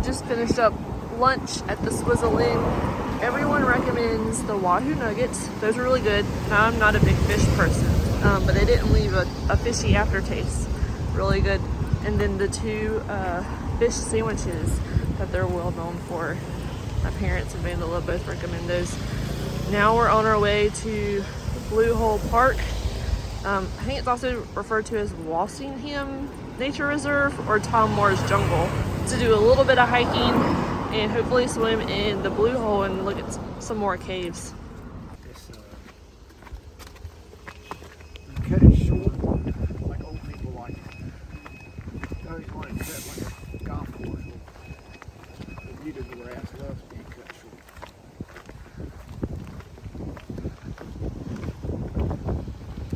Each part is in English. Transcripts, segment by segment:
just finished up lunch at the Swizzle Inn. Everyone recommends the Wahoo nuggets. Those are really good. Now, I'm not a big fish person, but they didn't leave a fishy aftertaste. Really good. And then the two fish sandwiches that they're well known for. My parents and Vandala both recommend those. Now we're on our way to Blue Hole Park. I think it's also referred to as Walsingham Nature Reserve or Tom Moore's Jungle, to do a little bit of hiking and hopefully swim in the Blue Hole and look at some more caves. Cut it short, like old people like. Don't want it cut like a golf course. The beauty of the grass loves being cut short.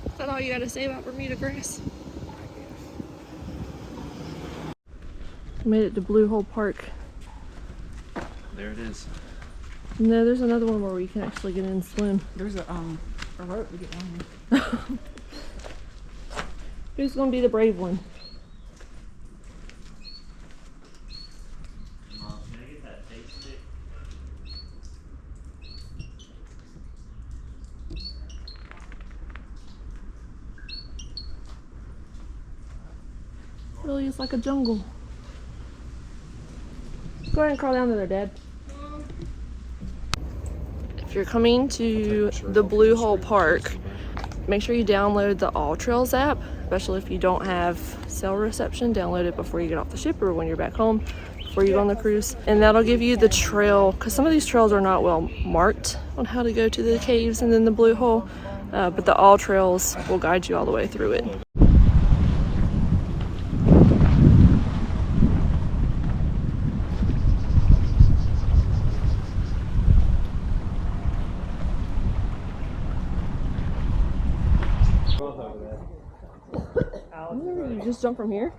Is that all you gotta say about Bermuda grass? Made it to Blue Hole Park. There it is. No, there's another one where we can actually get in and swim. There's a rope to get down there. Who's gonna be the brave one? Mom, can I get that tape stick? Really is like a jungle. Go ahead and crawl down to there, Dad. If you're coming to the Blue Hole Park, make sure you download the All Trails app, especially if you don't have cell reception. Download it before you get off the ship or when you're back home, before you go on the cruise. And that'll give you the trail, because some of these trails are not well marked on how to go to the caves and then the Blue Hole, but the All Trails will guide you all the way through it. You just jump from here?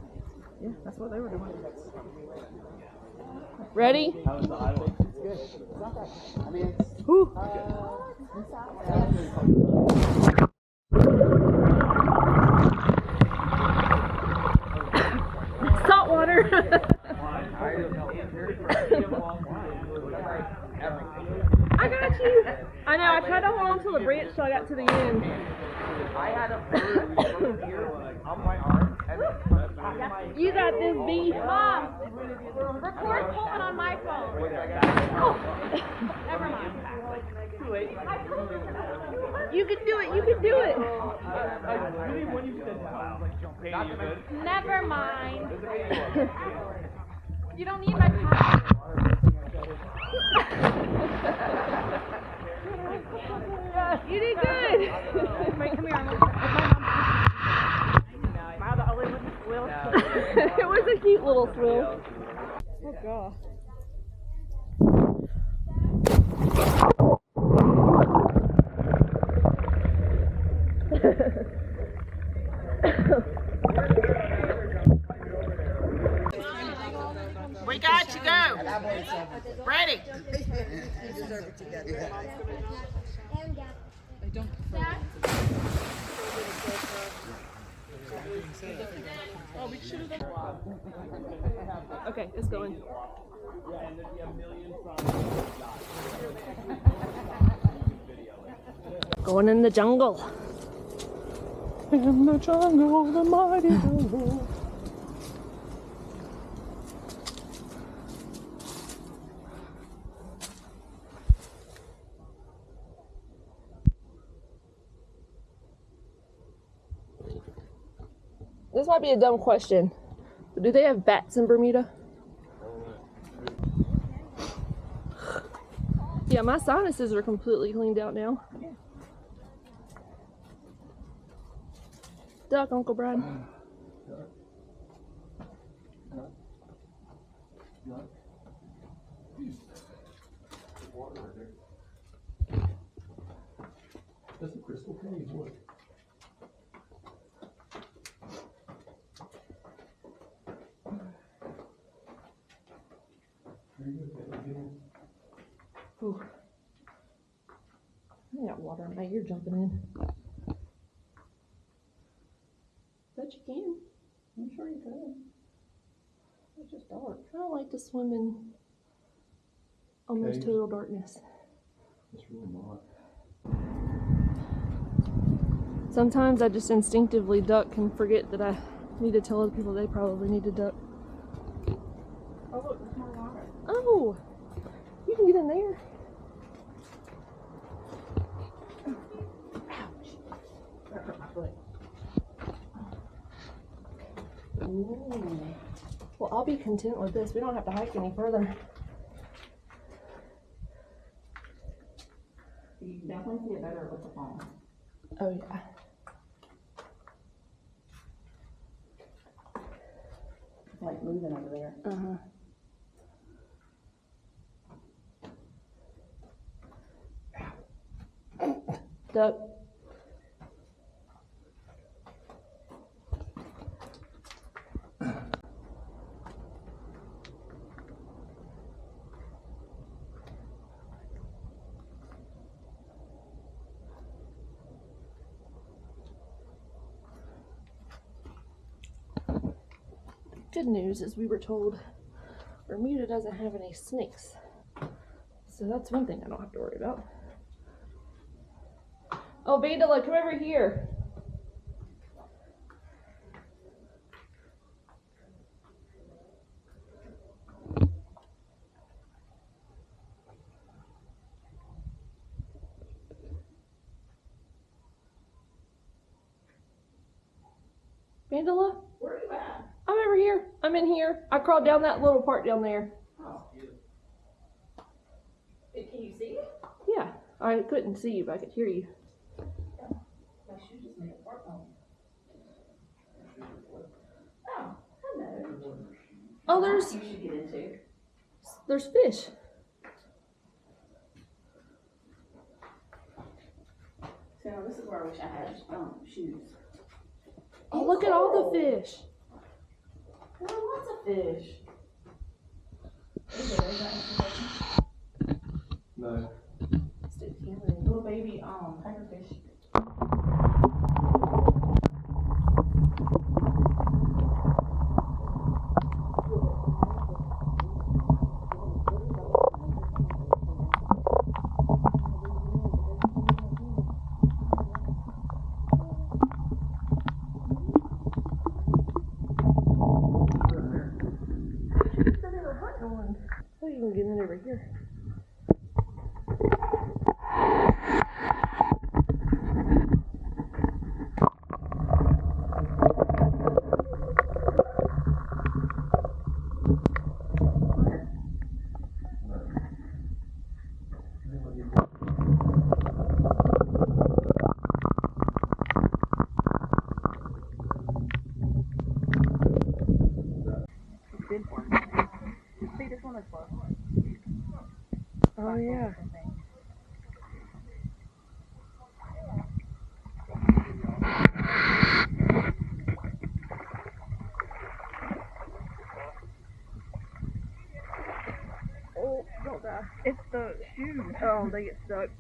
Yeah, that's what they were doing. Ready? Whew. Salt water. I got you. I know, I tried to hold on to the branch till I got to the end. I had a bird here on my arm. You got this, B. Mom, record pulling on my phone. Oh, never mind. You can do it, you can do it. Never mind. You don't need my phone. You did good. Wait, come here. It was a cute little swill. Oh god. We got you, go. Ready. You deserve it together. They don't Okay, it's going. Going in the jungle. In the jungle, the mighty jungle. This might be a dumb question, but do they have bats in Bermuda? Yeah, my sinuses are completely cleaned out now. Duck, Uncle Brad. That's a crystal cave, look. Ooh. I got water in my ear jumping in. Bet you can. I'm sure you can. just dark. I don't like to swim in almost Okay. total darkness. It's really not. Sometimes I just instinctively duck and forget that I need to tell other people they probably need to duck. Oh, look, there's more water. Oh, you can get in there. That hurt my foot. Ooh. Well, I'll be content with this. We don't have to hike any further. You can definitely see it better with the phone. Oh, yeah. It's like moving over there. Uh-huh. Duck. Good news is we were told Bermuda doesn't have any snakes. So that's one thing I don't have to worry about. Oh, Vandala, come over here. Vandala? Where are you at? I'm over here. I'm in here. I crawled down that little part down there. Oh. Can you see it? Yeah. I couldn't see you, but I could hear you. My shoe just made a fart hole. Oh, hello. Oh, there's You should get into. fish. So this is where I wish I had shoes. Oh, look at all the fish. There are lots of fish. Is that No. little baby tigerfish. Oh, you can get in over here. See, this one is close. Oh, yeah. Oh, don't die. It's the shoes. Oh, they get stuck.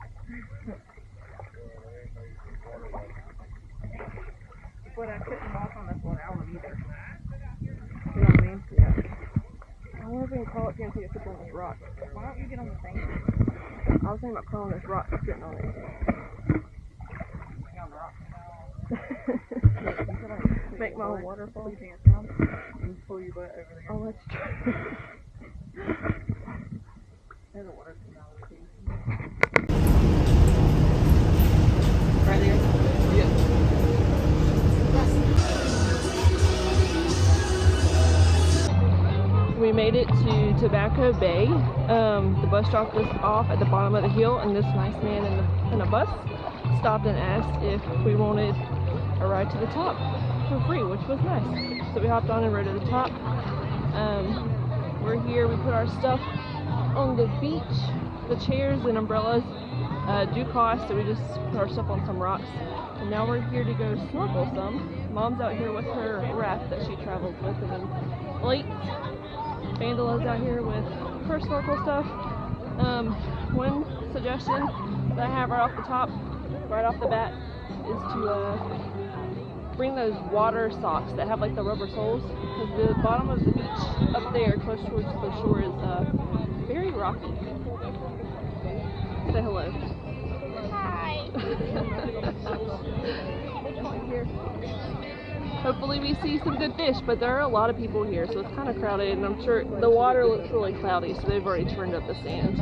But I couldn't walk on this one out either. You know what I mean? Yeah. I wonder if we can crawl up here and take a picture on this rock. Why don't you get on the thing? I was thinking about crawling this rock and sitting on it. Get on the rock. Make my own waterfall. Put your pants down and pull your butt over there. Oh, that's true. There's a water coming out of the too. Right there? Yeah. We made it to Tobacco Bay. The bus dropped us off at the bottom of the hill, and this nice man in a bus stopped and asked if we wanted a ride to the top for free, which was nice. So we hopped on and rode to the top. We're here, we put our stuff on the beach. The chairs and umbrellas do cost, so we just put our stuff on some rocks. And now we're here to go snorkel some. Mom's out here with her raft that she traveled with, and then Blake, Vandala's out here with her snorkel stuff. One suggestion that I have right off the bat is to bring those water socks that have like the rubber soles, because the bottom of the beach up there close towards the shore is very rocky. Say hello. Hi. Here. Hopefully we see some good fish, but there are a lot of people here, so it's kind of crowded, and I'm sure the water looks really cloudy, so they've already turned up the sand.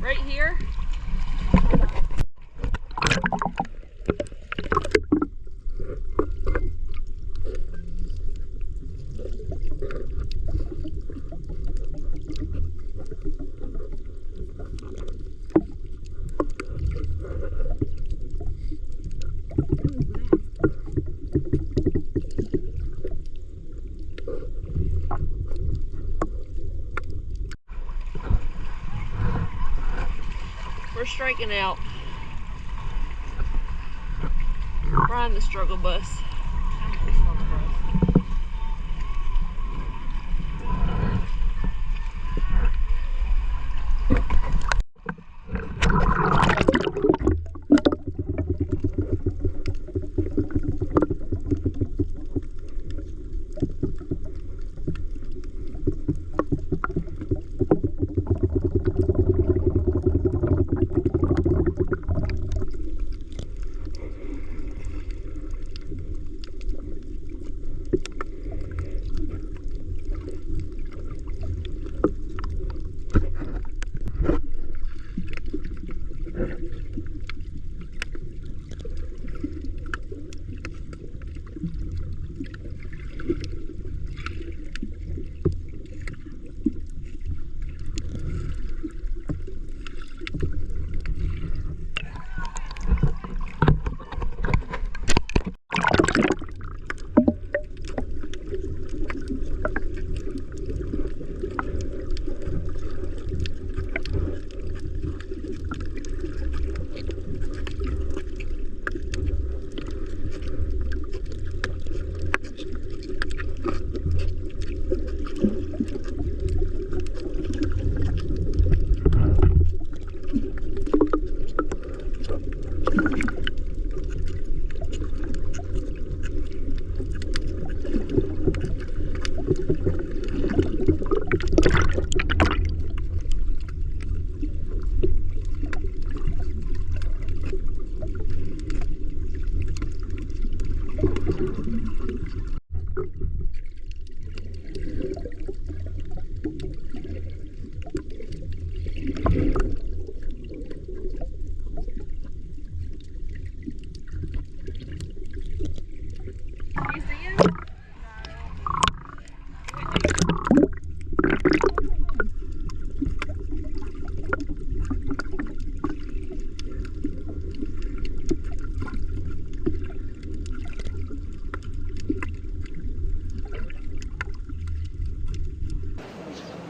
Right here. We're striking out. We're on the struggle bus.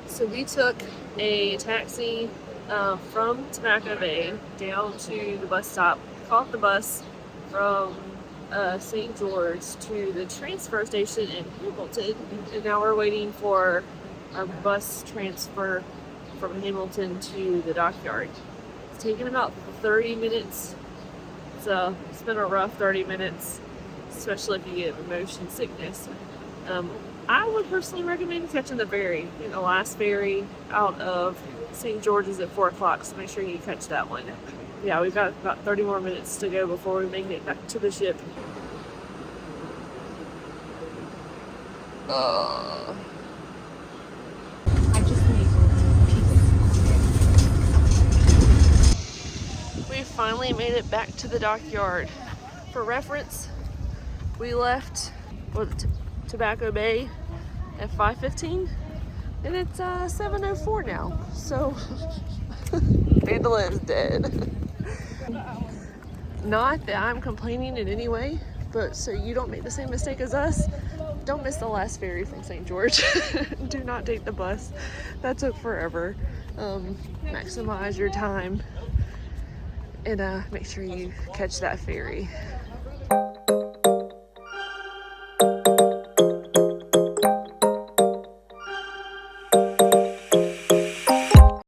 So we took a taxi from Tobacco Bay down to the bus stop, caught the bus from St. George to the transfer station in Hamilton, and now we're waiting for our bus transfer from Hamilton to the dockyard. It's taken about 30 minutes, so it's been a rough 30 minutes, especially if you get motion sickness. I would personally recommend catching the ferry. I think the last ferry out of St. George's at 4 o'clock, so make sure you catch that one. Yeah, we've got about 30 more minutes to go before we make it back to the ship. I just need peace. We finally made it back to the dockyard. For reference, we left Tobacco Bay at 5:15, and it's 7:04 now. So Angela is dead. Not that I'm complaining in any way, but so you don't make the same mistake as us, don't miss the last ferry from St. George. Do not take the bus. That took forever. Maximize your time. And make sure you catch that ferry.